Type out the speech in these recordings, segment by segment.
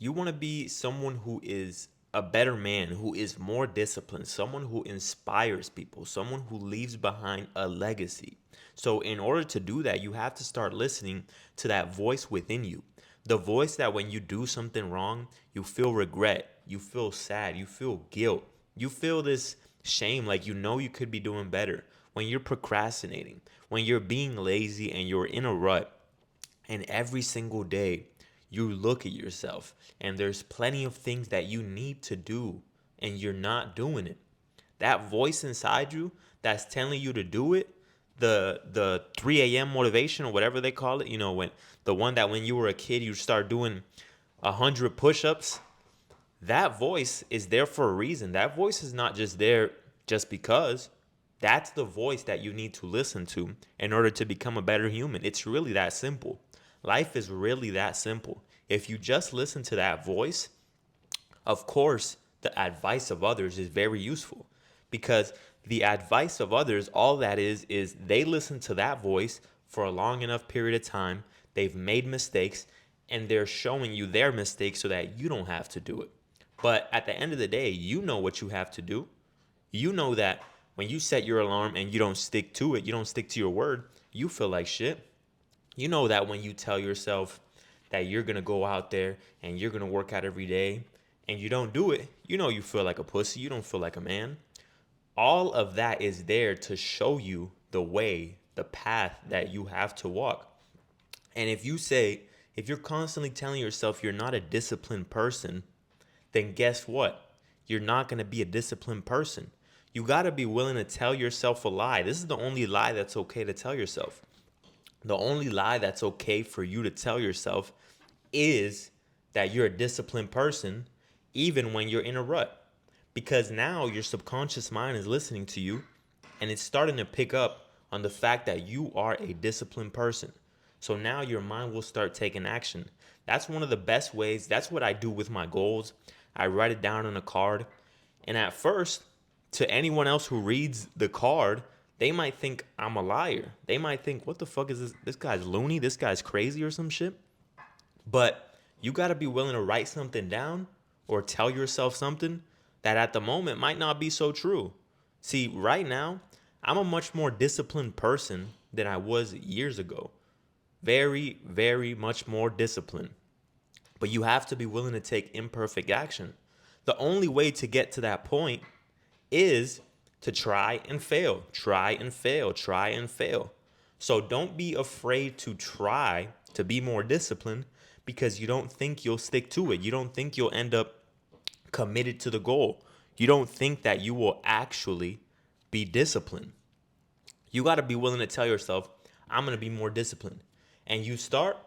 You want to be someone who is a better man, who is more disciplined, someone who inspires people, someone who leaves behind a legacy. So, in order to do that, you have to start listening to that voice within you. The voice that when you do something wrong, you feel regret, you feel sad, you feel guilt, you feel this shame, like you know you could be doing better. When you're procrastinating, when you're being lazy and you're in a rut, and every single day, you look at yourself and there's plenty of things that you need to do and you're not doing it. That voice inside you that's telling you to do it, the 3 a.m. motivation or whatever they call it, when the one that when you were a kid you start doing 100 push-ups, that voice is there for a reason. That voice is not just there just because. That's the voice that you need to listen to in order to become a better human. It's really that simple. Life is really that simple. If you just listen to that voice, of course, the advice of others is very useful because the advice of others, all that is they listen to that voice for a long enough period of time. They've made mistakes and they're showing you their mistakes so that you don't have to do it. But at the end of the day, you know what you have to do. You know that when you set your alarm and you don't stick to it, you don't stick to your word, you feel like shit. You know that when you tell yourself that you're going to go out there and you're going to work out every day and you don't do it, you know you feel like a pussy. You don't feel like a man. All of that is there to show you the way, the path that you have to walk. And if you're constantly telling yourself you're not a disciplined person, then guess what? You're not going to be a disciplined person. You got to be willing to tell yourself a lie. This is the only lie that's okay to tell yourself. The only lie that's okay for you to tell yourself is that you're a disciplined person, even when you're in a rut. Because now your subconscious mind is listening to you and it's starting to pick up on the fact that you are a disciplined person. So now your mind will start taking action. That's one of the best ways. That's what I do with my goals. I write it down on a card. And at first, to anyone else who reads the card, they might think I'm a liar. They might think, what the fuck is this? This guy's loony. This guy's crazy or some shit. But you got to be willing to write something down or tell yourself something that at the moment might not be so true. See, right now, I'm a much more disciplined person than I was years ago. Very, very much more disciplined. But you have to be willing to take imperfect action. The only way to get to that point is to try and fail, try and fail, try and fail. So don't be afraid to try to be more disciplined because you don't think you'll stick to it. You don't think you'll end up committed to the goal. You don't think that you will actually be disciplined. You got to be willing to tell yourself, I'm going to be more disciplined. And you start,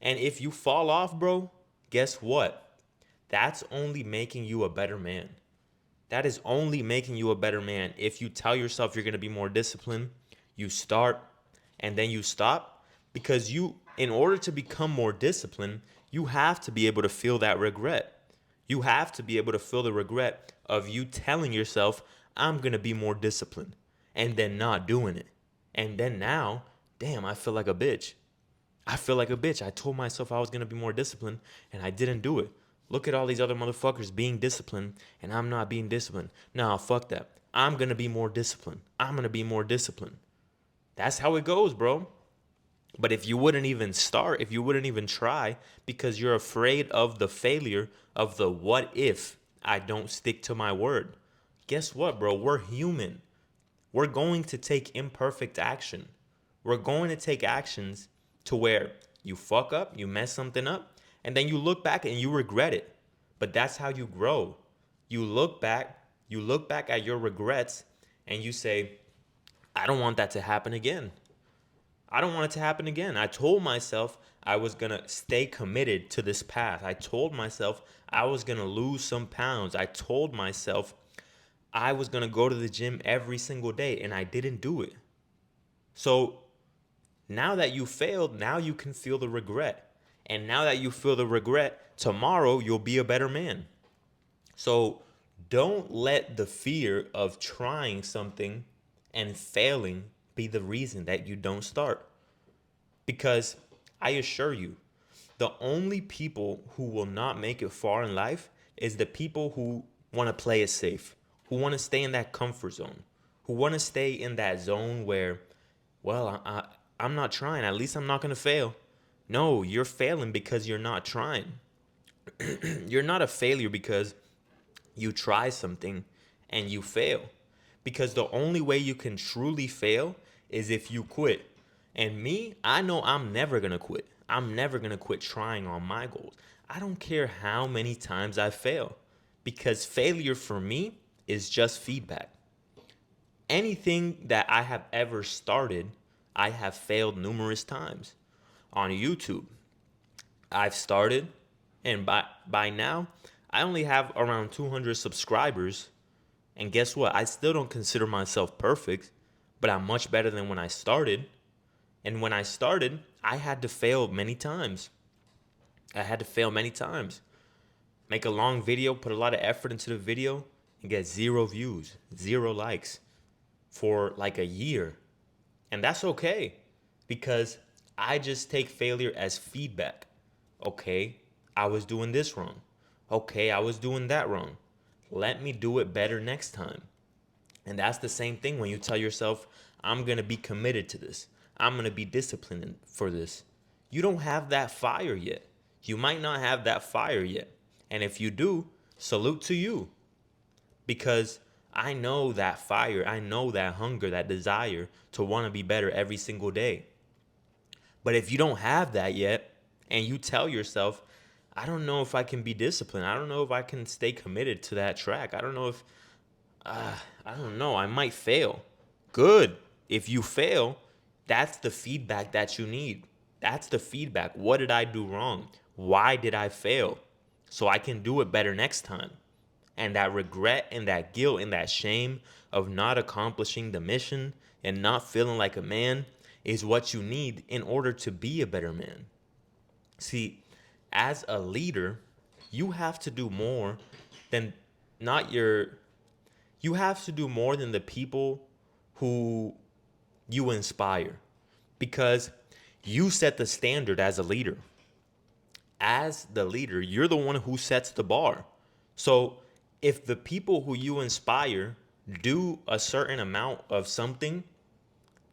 and if you fall off, bro, guess what? That's only making you a better man. That is only making you a better man. If you tell yourself you're going to be more disciplined, you start and then you stop because in order to become more disciplined, you have to be able to feel that regret. You have to be able to feel the regret of you telling yourself, I'm going to be more disciplined and then not doing it. And then now, damn, I feel like a bitch. I feel like a bitch. I told myself I was going to be more disciplined and I didn't do it. Look at all these other motherfuckers being disciplined and I'm not being disciplined. Nah, fuck that. I'm going to be more disciplined. I'm going to be more disciplined. That's how it goes, bro. But if you wouldn't even start, if you wouldn't even try because you're afraid of the failure of the what if I don't stick to my word, guess what, bro? We're human. We're going to take imperfect action. We're going to take actions to where you fuck up, you mess something up, and then you look back and you regret it. But that's how you grow. You look back at your regrets and you say, I don't want that to happen again. I don't want it to happen again. I told myself I was going to stay committed to this path. I told myself I was going to lose some pounds. I told myself I was going to go to the gym every single day and I didn't do it. So now that you failed, now you can feel the regret. And now that you feel the regret, tomorrow you'll be a better man. So don't let the fear of trying something and failing be the reason that you don't start. Because I assure you, The only people who will not make it far in life is the people who want to play it safe, who want to stay in that comfort zone, who want to stay in that zone where, well, I'm not trying. At least I'm not going to fail. No, you're failing because you're not trying. You're not a failure because you try something and you fail. Because the only way you can truly fail is if you quit. And me, I know I'm never going to quit. I'm never going to quit trying on my goals. I don't care how many times I fail. Because failure for me is just feedback. Anything that I have ever started, I have failed numerous times. On YouTube, I've started, and by now, I only have around 200 subscribers. And guess what? I still don't consider myself perfect, but I'm much better than when I started. And when I started, I had to fail many times. I had to fail many times. Make a long video, put a lot of effort into the video, and get 0 views, 0 likes for like a year. And that's okay because I just take failure as feedback. Okay, I was doing this wrong. Okay, I was doing that wrong. Let me do it better next time. And that's the same thing when you tell yourself, I'm going to be committed to this. I'm going to be disciplined for this. You don't have that fire yet. You might not have that fire yet. And if you do, salute to you. Because I know that fire, I know that hunger, that desire to want to be better every single day. But if you don't have that yet, and you tell yourself, I don't know if I can be disciplined. I don't know if I can stay committed to that track. I don't know if, I don't know, I might fail. Good. If you fail, that's the feedback that you need. That's the feedback. What did I do wrong? Why did I fail? So I can do it better next time. And that regret and that guilt and that shame of not accomplishing the mission and not feeling like a man is what you need in order to be a better man. See, as a leader, you have to do more than not your you have to do more than the people who you inspire because you set the standard as a leader. As the leader, you're the one who sets the bar. So if the people who you inspire do a certain amount of something,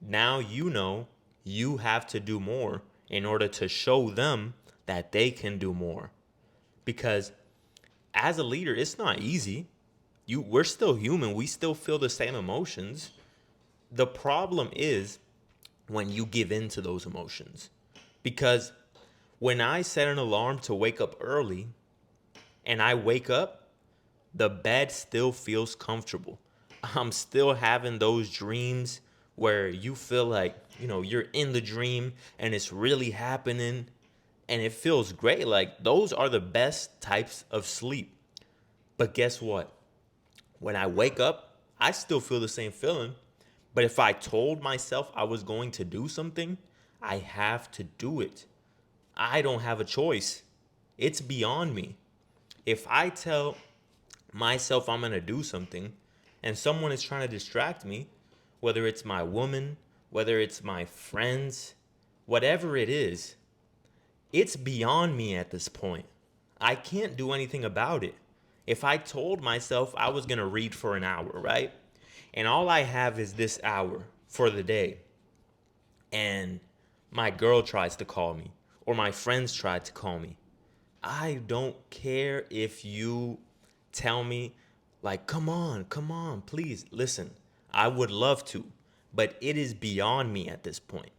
now you know you have to do more in order to show them that they can do more. Because as a leader, it's not easy. We're still human. We still feel the same emotions. The problem is when you give in to those emotions. Because when I set an alarm to wake up early and I wake up, the bed still feels comfortable. I'm still having those dreams where you feel like, you're in the dream and it's really happening and it feels great. Like those are the best types of sleep. But guess what? When I wake up, I still feel the same feeling. But if I told myself I was going to do something, I have to do it. I don't have a choice. It's beyond me. If I tell myself I'm going to do something and someone is trying to distract me, whether it's my woman, whether it's my friends, whatever it is, it's beyond me at this point. I can't do anything about it. If I told myself I was going to read for an hour, right? And all I have is this hour for the day. And my girl tries to call me or my friends try to call me. I don't care if you tell me, like, come on, please listen. I would love to, but it is beyond me at this point.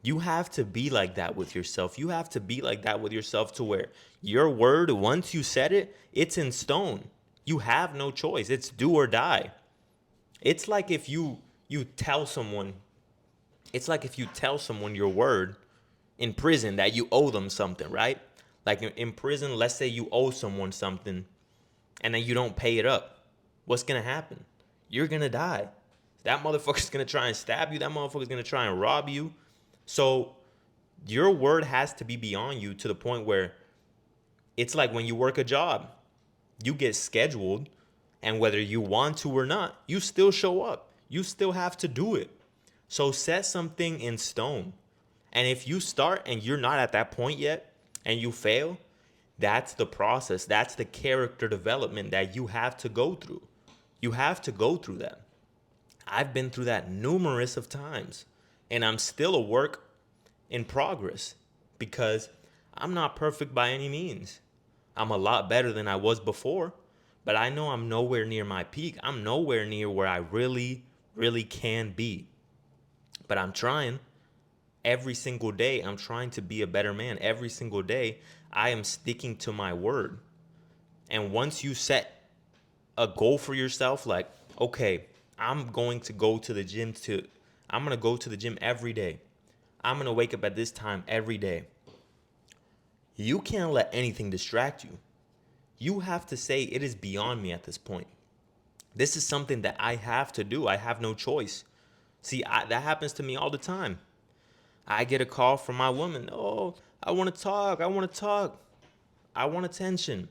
You have to be like that with yourself. You have to be like that with yourself to where your word, once you said it, it's in stone. You have no choice. It's do or die. It's like if you tell someone, it's like if you tell someone your word in prison that you owe them something, right? Like in prison, let's say you owe someone something and then you don't pay it up. What's going to happen? You're going to die. That motherfucker's going to try and stab you. That motherfucker's going to try and rob you. So your word has to be beyond you to the point where it's like when you work a job, you get scheduled, and whether you want to or not, you still show up. You still have to do it. So set something in stone. And if you start and you're not at that point yet, and you fail, that's the process. That's the character development that you have to go through. You have to go through that. I've been through that numerous of times, and I'm still a work in progress because I'm not perfect by any means. I'm a lot better than I was before, but I know I'm nowhere near my peak. I'm nowhere near where I really, really can be. But I'm trying every single day. I'm trying to be a better man. Every single day, I am sticking to my word. And once you set a goal for yourself, like, okay, I'm going to go to the gym every day. I'm going to wake up at this time every day. You can't let anything distract you. You have to say, it is beyond me at this point. This is something that I have to do. I have no choice. See, that happens to me all the time. I get a call from my woman. Oh, I want to talk. I want to talk. I want attention.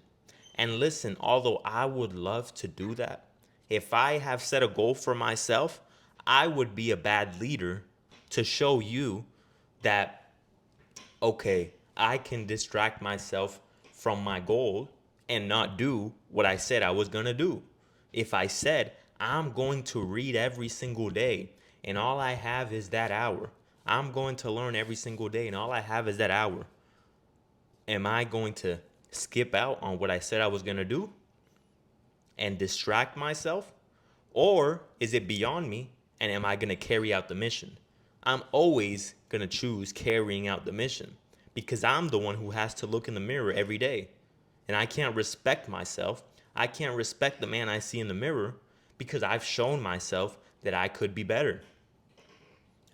And listen, although I would love to do that, if I have set a goal for myself, I would be a bad leader to show you that, okay, I can distract myself from my goal and not do what I said I was going to do. If I said, I'm going to read every single day and all I have is that hour, I'm going to learn every single day and all I have is that hour, am I going to skip out on what I said I was going to do and distract myself? Or is it beyond me and am I going to carry out the mission? I'm always going to choose carrying out the mission because I'm the one who has to look in the mirror every day. And I can't respect myself. I can't respect the man I see in the mirror because I've shown myself that I could be better.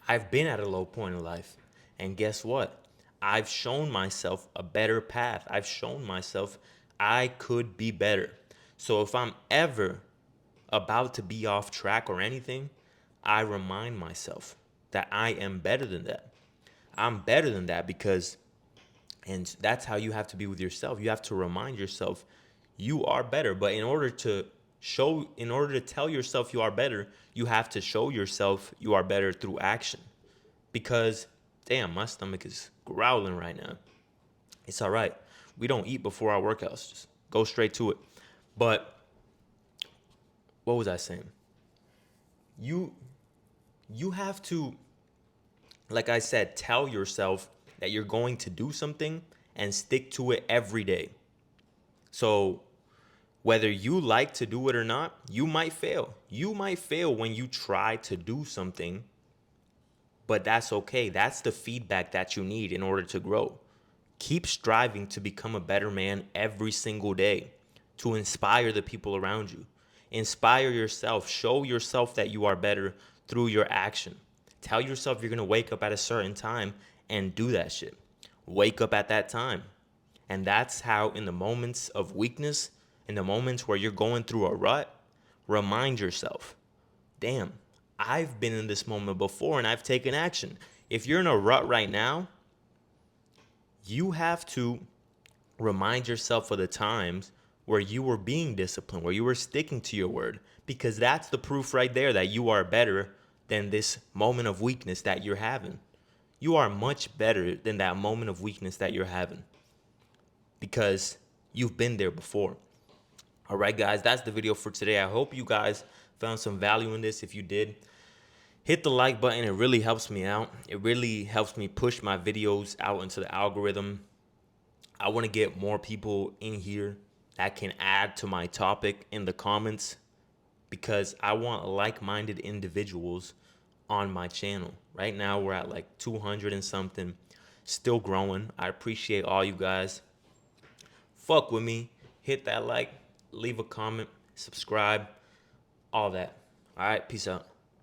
I've been at a low point in life. And guess what? I've shown myself a better path. I've shown myself I could be better. So if I'm ever about to be off track or anything, I remind myself that I am better than that. I'm better than that because, and that's how you have to be with yourself. You have to remind yourself you are better. But in order to tell yourself you are better, you have to show yourself you are better through action. Because, damn, my stomach is growling right now. It's all right. We don't eat before our workouts. Just go straight to it. But what was I saying? You you have to, like I said, tell yourself that you're going to do something and stick to it every day. So whether you like to do it or not, you might fail. You might fail when you try to do something, but that's okay. That's the feedback that you need in order to grow. Keep striving to become a better man every single day, to inspire the people around you. Inspire yourself. Show yourself that you are better through your action. Tell yourself you're going to wake up at a certain time and do that shit. Wake up at that time. And that's how, in the moments of weakness, in the moments where you're going through a rut, remind yourself, damn, I've been in this moment before and I've taken action. If you're in a rut right now, you have to remind yourself of the times where you were being disciplined, where you were sticking to your word, because that's the proof right there that you are better than this moment of weakness that you're having. You are much better than that moment of weakness that you're having because you've been there before. All right, guys, that's the video for today. I hope you guys found some value in this. If you did, hit the like button. It really helps me out. It really helps me push my videos out into the algorithm. I want to get more people in here that can add to my topic in the comments because I want like-minded individuals on my channel. Right now, we're at like 200 and something, still growing. I appreciate all you guys. Fuck with me. Hit that like, leave a comment, subscribe, all that. All right, peace out.